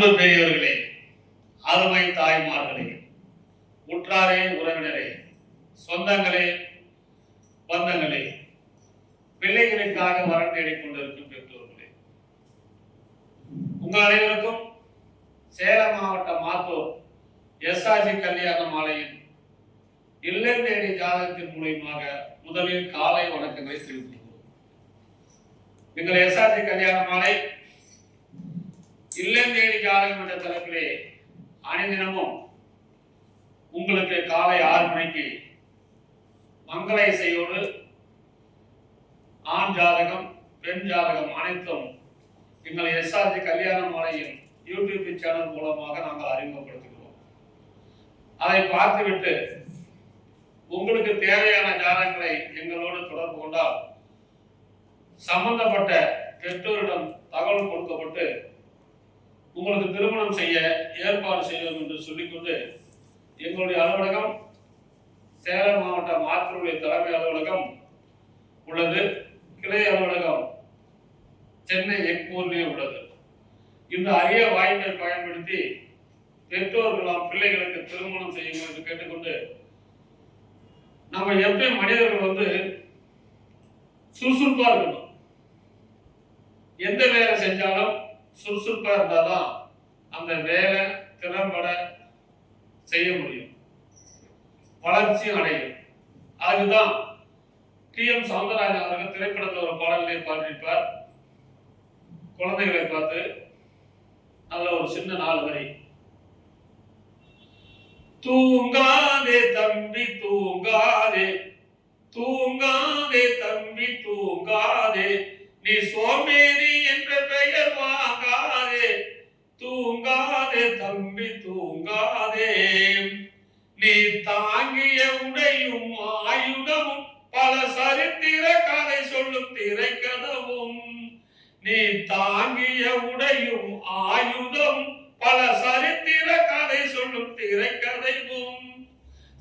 அன்பு பெரியவர்களே, அருமை தாய்மார்களே, உற்றாரே, உறவினரே, சொந்தங்களே, பந்தங்களே, பிள்ளைகளுக்காக வரம் தேடிக் கொண்டிருக்கும் பெற்றோர்களே, உங்கள் அனைவருக்கும் சேலம் மாவட்டம் மாத்தூர் எஸ்ஆர்ஜி கல்யாண மாலையின் இல்லம் தேடி ஜாதகத்தின் மூலமாக முதலில் காலை வணக்கங்களை தெரிவித்துள்ளோம். எங்கள் எஸ்ஆர்ஜி கல்யாண மாலை இல்லம் தேடி ஜாதகம் என்ற தலைப்பிலே அனைதினமும் உங்களுக்கு காலை 6 மணிக்கு மங்கள இசையோடு ஆண் ஜாதகம், பெண் ஜாதகம் அனைத்தும் எங்கள் எஸ்ஆர்ஜி கல்யாண மாலையின் யூடியூப் சேனல் மூலமாக நாங்கள் அறிமுகப்படுத்துகிறோம். அதை பார்த்துவிட்டு உங்களுக்கு தேவையான ஜாதகங்களை எங்களோடு தொடர்பு கொண்டால் சம்பந்தப்பட்ட பெற்றோரிடம் தகவல் கொடுக்கப்பட்டு உங்களுக்கு திருமணம் செய்ய ஏற்பாடு செய்வோம் என்று சொல்லிக்கொண்டு எங்களுடைய அலுவலகம் சேலம் மாவட்ட மாத்தூருடைய தலைமை அலுவலகம் உள்ளது. கிளை அலுவலகம் சென்னை எக்மூரிலே உள்ளது. இந்த அரிய வாய்ப்பை பயன்படுத்தி பெற்றோர்களாம் பிள்ளைகளுக்கு திருமணம் செய்யுங்கள் என்று கேட்டுக்கொண்டு, நம்ம எப்பயும் மனிதர்கள் சுறுசுறுப்பா இருக்கணும். எந்த வேலை செஞ்சாலும் சுறுசுறுப்பா இருந்தாதான் அந்த வேலை திறம்பட செய்ய முடியும், வளர்ச்சியும் அடையும். அதுதான் டி.எம். சௌந்தரராஜன் அவர்கள் திரைப்படத்தில் ஒரு பாடலை பாடியிருப்பார். குழந்தைகளை பார்த்து அதுல ஒரு சின்ன 4 வரி: தூங்காதே தம்பி தூங்காதே, தூங்காதே தம்பி தூங்காதே, நீ சோம்பேறி என்ற பெயர் வாங்காதே, தூங்காதே தம்பி தூங்காதே, நீ தாங்கிய உடையும் ஆயுதமும் பல சரித்திர கதை சொல்லும் திரைக்கதவும், நீ தாங்கிய உடையும் ஆயுதம் பல சரித்திர கதை சொல்லும் திரைக்கதைவும்,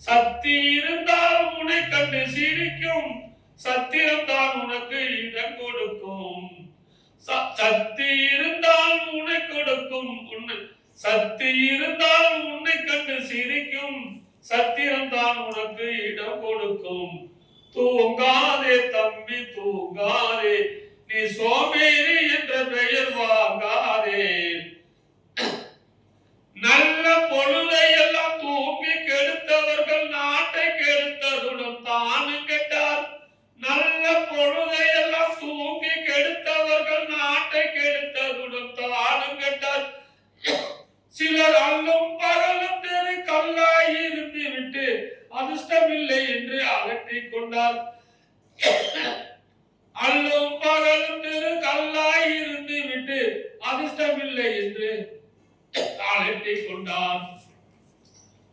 சக்தி இருந்தால் உன்னை கண்டு சிரிக்கும், சத்திரம் தான் உனக்கு இடம் கொடுக்கும், சக்தி இருந்தால் உன்னை கொடுக்கும், சக்தி இருந்தால் உன்னை கண்டு சிரிக்கும், சத்திரம் தான் உனக்கு இடம் கொடுக்கும், தூங்காதே தம்பி தூங்காதே, நீ சோம்பேறி என்ற பெயர் வாங்காதே, நல்ல பொழுதை எல்லாம் தூக்கி கெடுத்தவர்கள் நாட்டை கெடுத்ததுடன் தானும் கெட்டார், நல்ல பொழுதை எல்லாம் தூக்கி கெடுத்தவர்கள் நாட்டை கெடுத்ததுடன் தானும் கெட்டார், சிலர் அல்லும் பகலும் தெரு கல்லாய் இருந்து விட்டு அதிர்ஷ்டமில்லை என்று அகற்றிக் கொண்டார், அல்லும் பகலும் தெரு கல்லாய் இருந்து விட்டு அதிர்ஷ்டமில்லை என்று அகற்றிக் கொண்டார்,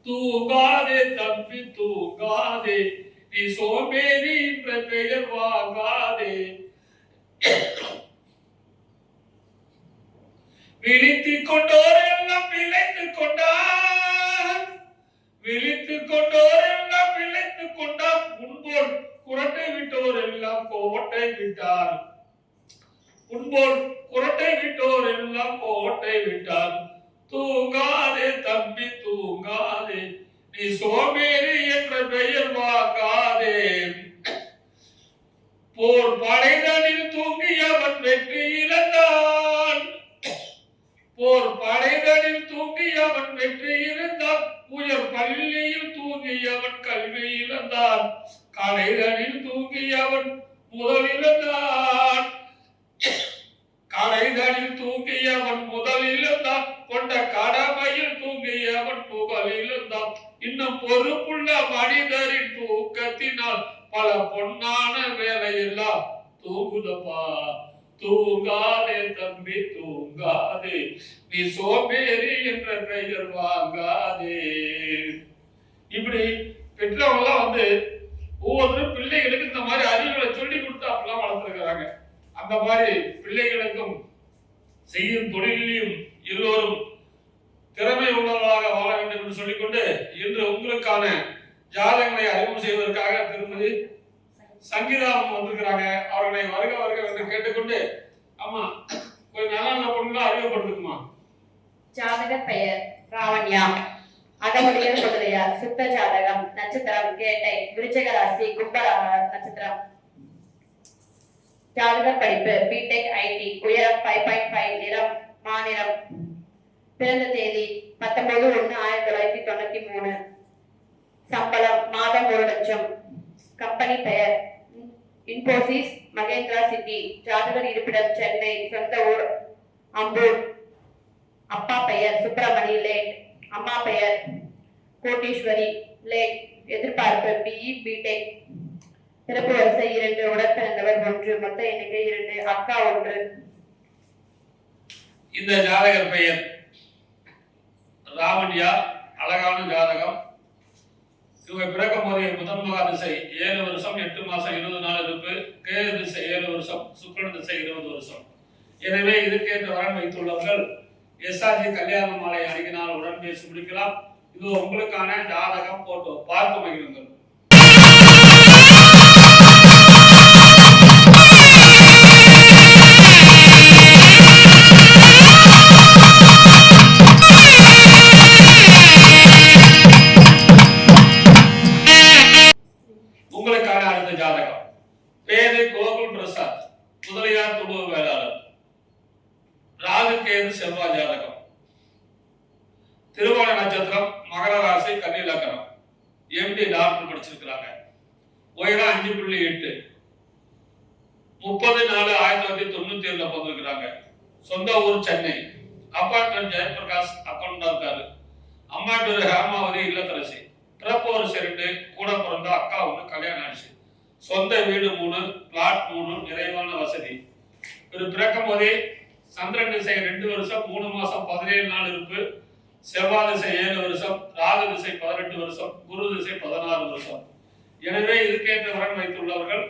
தூங்காதே தம்பி தூங்காதே, நீ சோம்பேறி என்ற பெயர் வாங்காதே, விழித்துக் கொண்டோர் எல்லாம் பிழைத்துக் கொண்டார், விழித்துக் கொண்டோர் எல்லாம் பிழைத்துக் கொண்டார், முன்போல் குரட்டை விட்டோர் எல்லாம் கோட்டை விட்டார், முன்போல் குரட்டை விட்டோர் எல்லாம் கோட்டை விட்டார், தூங்காதே தம்பி தூங்காதே, நீ சோம்பேறி என்ற பெயர் வாங்காதே, போர் படைதனில் தூங்கியவன் வெற்றி இழந்தான், போர் படைதனில் தூங்கியவன் வெற்றி இழந்தான், உயர் பள்ளியில் தூங்கியவன் கல்வி இழந்தான், கடைதனில் தூங்கியவன் முதல் இழந்தான், கடைதனில் தூங்கியவன் முதல் இழந்தான், கொண்ட கடமையில் தூங்கியவன் புகழ் இழந்தான், இன்னும் பொறுப்புள்ள மனிதரின் தூக்கத்தினால் பல பொன்னான வேலையெல்லாம் தூங்குதப்பா, தூங்காதே தம்பி தூங்காதே, நீ சோம்பேறி என்ற பெயர் வாங்காதே. இப்படி பெற்றவங்களாம் ஒவ்வொருத்தரும் பிள்ளைகளுக்கு இந்த மாதிரி அறிவுகளை சொல்லி கொடுத்து அப்பெல்லாம் வளர்த்துருக்கிறாங்க. அந்த மாதிரி பிள்ளைகளுக்கும் செய்யும் தொழிலையும் எல்லோரும் திறமை உள்ளவர்களாக வாழ வேண்டும் என்று சொல்லிக்கொண்டு இன்று உங்களுக்கான ஜாதகங்களை அறிமுகம் செய்வதற்காக திருமதி சங்கீதா வந்திருக்கிறாங்க. அவர்களை வருக வருக என்று கேட்டுக்கொண்டு, அம்மா கொஞ்சம் நல்லா பொண்ணுங்களா அறிமுகப்படுத்துக்குமா. ஜாதகர் பெயர் ராவண்யா. அகமுடியல் முதலியார். சுத்த ஜாதகம். நட்சத்திரம் கேட்டை. விருச்சிக ராசி. கும்ப நட்சத்திரம். ஜாதகர் படிப்பு பிடெக் ஐடி. உயரம் 5.5. நிறம் மாநிறம். பிறந்த தேதி 19/1/1993. சம்பளம் மாதம் 1 லட்சம். கம்பெனி பெயர் இன்போசிஸ் மகேந்திரா சிட்டி. ஜாதகர் இருப்பிடம் சென்னை. சொந்த ஊர் அம்பூர். அப்பா பெயர் சுப்பிரமணி லேட். அம்மா பெயர் கோட்டீஸ்வரி லேட். எதிர்பார்ப்பு பிஇ பிடெக். பிறப்பு வரிசை 2. உடன்பிறந்தவர் 1. மொத்த எண்ணிக்கை 2. அக்கா 1. இந்த ஜாதகர் பெயர் ராவண்யா. அழகான ஜாதகம். இவங்க பிறக்கும் போதே முதன் மகா திசை 7 வருஷம் 8 மாசம் 20 நாள் இருப்பு. கேது திசை 7 வருஷம். சுக்கிரன் திசை 20 வருஷம். எனவே இதுக்கேற்ற வரன் வைத்துள்ளவர்கள் எஸ்ஆர்ஜி கல்யாண மாலை அணுகினால் உடன் பேசி முடிக்கலாம். இது உங்களுக்கான ஜாதகம் போட்டோ பார்த்து மகிழுங்கள். உங்களுக்கான அடுத்த ஜாதகம் பேரு கோகுல் பிரசாத். முதலியார் துளுவ வேளாளர். ராகு கேது செவ்வாய் ஜாதகம். திருவோண நட்சத்திரம். மகர ராசி. கன்னி லக்னம். எம்டி டாக்டர் படிச்சிருக்கிறாங்க. உயரம் 5.8. 30/4/1997 பிறந்திருக்கிறாங்க. சொந்த ஊர் சென்னை. அப்பா பேர் ஜெயபிரகாஷ், அக்கௌண்டா இருக்காரு. அம்மா பேரு ஹேமாவதி, இல்லத்தரசி. பிறப்பு வருஷம் 2. கூட பிறந்த அக்கா 1. கல்யாணம் ஆயிடுச்சு. சொந்த வீடு 3, பிளாட் 3. நிறைவான வசதி. இவர் பிறக்கும் போதே சந்திரன் திசை 2 வருஷம் 3 மாசம் 17 நாள் இருப்பு. செவ்வாய் திசை 7 வருஷம். ராகு திசை 18 வருஷம். குரு திசை 16 வருஷம். எனவே இதுக்கேற்ற வரன் வைத்துள்ளவர்கள்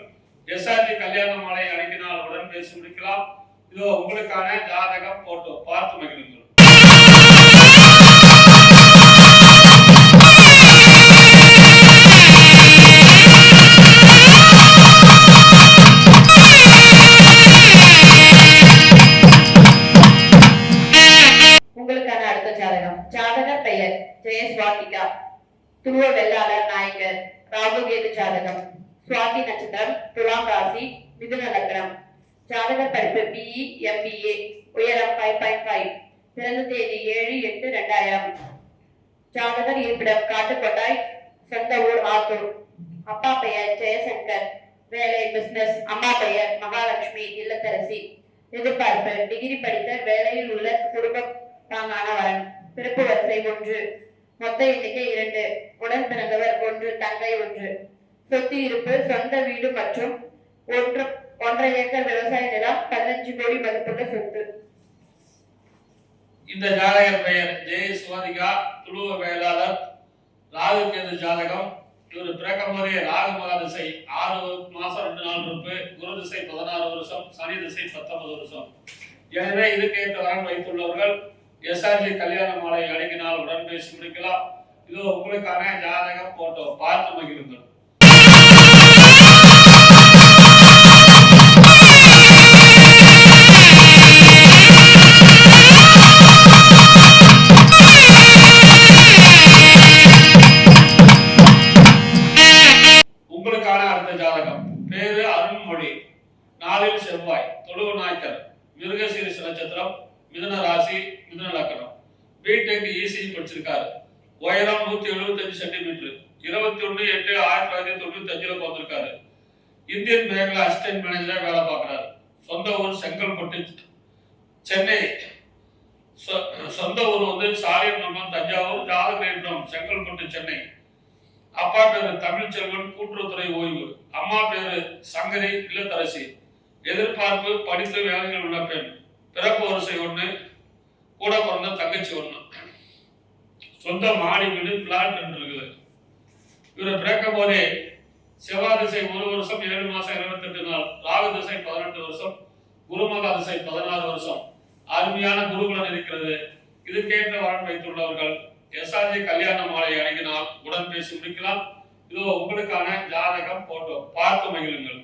எஸ்ஆர்ஜி கல்யாண மாலை அணுகினால் உடன் பேசி முடிக்கலாம். இதோ உங்களுக்கான ஜாதகம் போட்டோ பார்த்து மகிழுங்கள். உங்களுக்கான அடுத்த ஜாதகம். ஜாதகர் பெயர் ஜெயஸ்வாதிகா. துருவ வெள்ளாளர் நாயகர். ராகு கேது ஜாதகம். சுவாதி நட்சத்திரம். துலாம் ராசி. மிதுன லக்னம். ஜாதகர் படிப்பு பிஇ எம்பிஏ. உயரம் 5.5. பிறந்த தேதி 7/8/2000. ஜாதகர் இருப்பிடம் காட்டுக்கொட்டாய். சொந்த ஊர் ஆத்தூர். அப்பா பெயர் ஜெயசங்கர். வேலை பிசினஸ். அம்மா பெயர் மகாலட்சுமி, இல்லத்தரசி. எதிர்பார்ப்பு டிகிரி படித்த வேலையில் உள்ள குடும்பம் தாங்கான வரன். பிறப்பு வரிசை 1. மொத்த எண்ணிக்கை 2. உடன் பிறந்தவர் 1. தங்கை 1. சொத்து இருப்பு சொந்த வீடு மற்றும் 1.5 ஏக்கர் விவசாய நிலம். 15 கோடி மதிப்புள்ள சொத்து. இந்த ஜாதகர் பெயர் ஜெயஸ்வாதிகா. துளுவ வேளாளர். ராகு கேது ஜாதகம். இவர் பிறக்கும் போதே ராகு மகா திசை 6 மாசம் 2 நாள் இருப்பு. குரு திசை 16 வருஷம். சனி திசை 19 வருஷம். எனவே இதுக்கேற்ற வரன் வைத்துள்ளவர்கள் எஸ்ஆர்ஜி கல்யாண மாலை அணுகினால் உடன் பேசி முடிக்கலாம். இதோ உங்களுக்கான ஜாதகம் போட்டோ பார்த்து மகிழுங்கள். உங்களுக்கான அடுத்த ஜாதகம் பேரு அருண்மொழி. நாளில் செவ்வாய். தொழுவ நாயக்கர். மிருகசீரிஷ நட்சத்திரம். மிதுன ராசி. மிதுன லக்னம். பிடெக் இசிஜி படிச்சிருக்காரு. உயரம் 175 சென்டிமீட்டர். 21/8/1995 பிறந்திருக்காரு. இந்தியன் பேங்க்ல அசிஸ்டன்ட் மேனேஜரா வேலை பார்க்கிறாரு. சொந்த ஊர் செங்கல்பட்டு சென்னை. சொந்த ஊர் சாலியமங்கலம் தஞ்சாவூர். ஜாதகம் செங்கல்பட்டு சென்னை. அப்பா பேரு தமிழ்ச்செல்வன், கூட்டுறவுத்துறை ஓய்வு. அம்மா பேரு சங்கரி, இல்லத்தரசி. எதிர்பார்ப்பு படித்து வேலைகள் உள்ள பெண். பிறப்பு வரிசை 1. கூட பிறந்த தங்கச்சி 1. சொந்த மாடி வீடு, பிளாட் 2 இருக்குது. இவரை பிறக்கும் போதே செவ்வாய் திசை 1 வருஷம் 7 மாசம் 28 நாள். ராகு திசை 18 வருஷம். குருமகா திசை 16 வருஷம். அருமையான குருகுலம் இருக்கிறது. இதுக்கேற்ற வரன் வைத்துள்ளவர்கள் எஸ்ஆர்ஜி கல்யாண மாலை அணுகினால் உடன் பேசி முடிக்கலாம். இதோ உங்களுக்கான ஜாதகம் போட்டோ பார்த்து மகிழுங்கள்.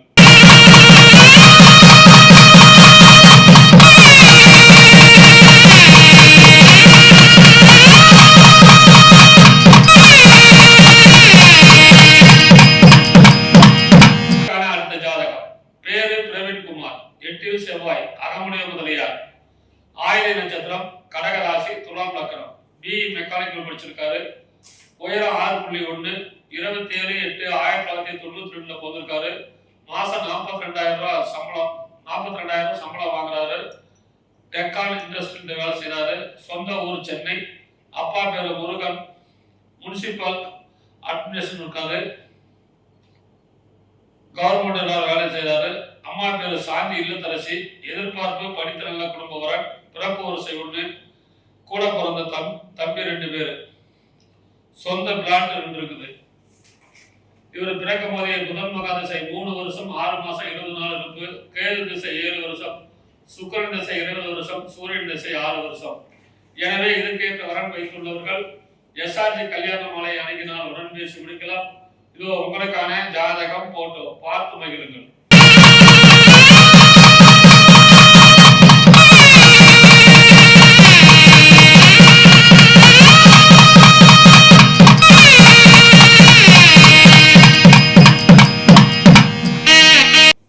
அதிகாரியார். ஆயுத நட்சத்திரம், கடகராசி, துலாம் லக்னம். பிஇ மெக்கானிக்கல் படிச்சிருக்காரு. உயரம் 6.1, 27/8/1992 போந்திருக்காரு. மாசம் 42,000 ரூபாய் சம்பளம், 42,000 ரூபாய் சம்பளம் வாங்குறாரு. டெக்கான் இண்டஸ்ட்ரியில் வேலை செய்யறாரு. சொந்த ஊர் சென்னை. அப்பா பேரு முருகன். முனிசிபல் அட்மினிஸ்ட்ரேஷன் இருக்காரு. கவர்மெண்ட் வேலை செய்யறாரு. அம்மா பேரு சாந்தி இல்லத்தரசி. எதிர்பார்ப்பு படித்த நல்ல குடும்ப வரன். பிறப்பு வரிசை 1. கூட பிறந்த தம்பி 2 பேர். சொந்த பிளாட் 2 இருக்குது. இவர் பிறக்கும் போதே புதன் மகா திசை 3 வருஷம் 6 மாசம் 20 நாள் இருக்கு. கேது திசை 7 வருஷம், சுக்கிரன் திசை 20 வருஷம், சூரியன் திசை 6 வருஷம். எனவே இதுக்கேற்ற வரன் வைத்துள்ளவர்கள் எஸ்ஆர்ஜி கல்யாண மாலை அணுகினால் உடன் பேசி முடிக்கலாம். இதோ உங்களுக்கான ஜாதகம் போட்டோ பார்த்து மகிழுங்கள்.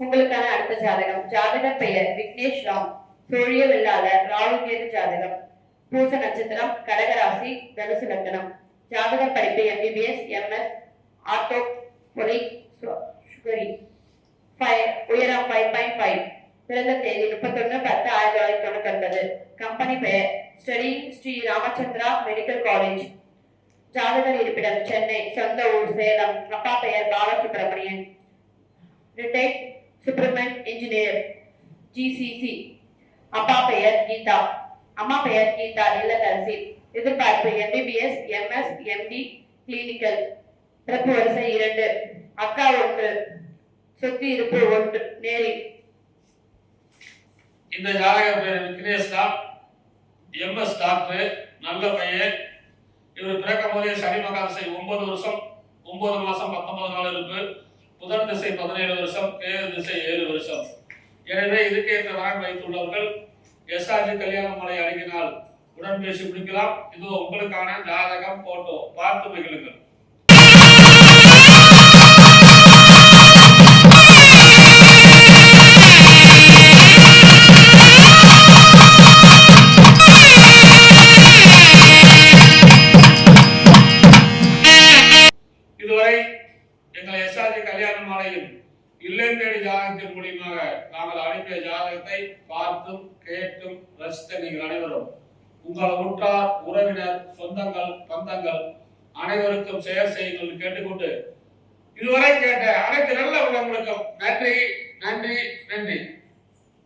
உங்களுக்கான அடுத்த ஜாதகம். ஜாதகர் பெயர் விக்னேஷ் ராம். சூரிய வெள்ளாளர். ராகு கேது ஜாதகம். பூச நட்சத்திரம், கடகராசி, தனுசு லக்னம். ஜாதகர் படிப்பு MBBS, MS, ஆர்த்தோ, பொறி, சுகரி. உயரம் 5.5. பிறந்த தேதி 31/10/1999. கம்பெனி பெயர் studying Sri Ramachandra medical college. ஜாதகர் இருப்பிடம் சென்னை. சொந்த ஊர் சேலம். அப்பா பெயர் Balasubramanian. Retired superman engineer, GCC. அப்பா பெயர் கீதா. அம்மா பெயர் கீதா இல்லத்தரசி. எதிர்பார்ப்பு MBBS, MS, MD கிளினிக்கல். பிறப்பு வரிசை 2. அக்கா 1. சொத்து இருப்பு 1 நேரி. இந்த ஜாதகர் பேர் விக்னேஷ் ராம். MS doctor. நல்ல பையன். இவர் பிறக்கும் போதே சனி மகா திசை 9 வருஷம் 9 மாசம் 19 நாள் இருக்கு. புதன் திசை 17 வருஷம், கேது திசை 7 வருஷம். எனவே இதுக்கேற்ற வரன் வைத்துள்ளவர்கள் எஸ்ஆர்ஜி கல்யாண மாலை அணுகினால் உடன் பேசி முடிக்கலாம். இது உங்களுக்கான ஜாதகம் போட்டோ பார்த்து மகிழுங்கள். இதுவரை எங்கள் எஸ்ஆர்ஜி கல்யாண மாலையில் இல்லம் தேடி ஜாதகத்தின் மூலியமாக நாங்கள் அனுப்பிய ஜாதகத்தை பார்த்தும் கேட்டும் ரசித்த நீங்கள் அனைவரும் உங்கள் உற்றார், உறவினர், சொந்தங்கள், பந்தங்கள் அனைவருக்கும் ஷேர் செய்யுங்கள் கேட்டுக்கொண்டு இதுவரை கேட்ட அனைத்து நல்ல உள்ளவங்களுக்கும் நன்றி நன்றி நன்றி.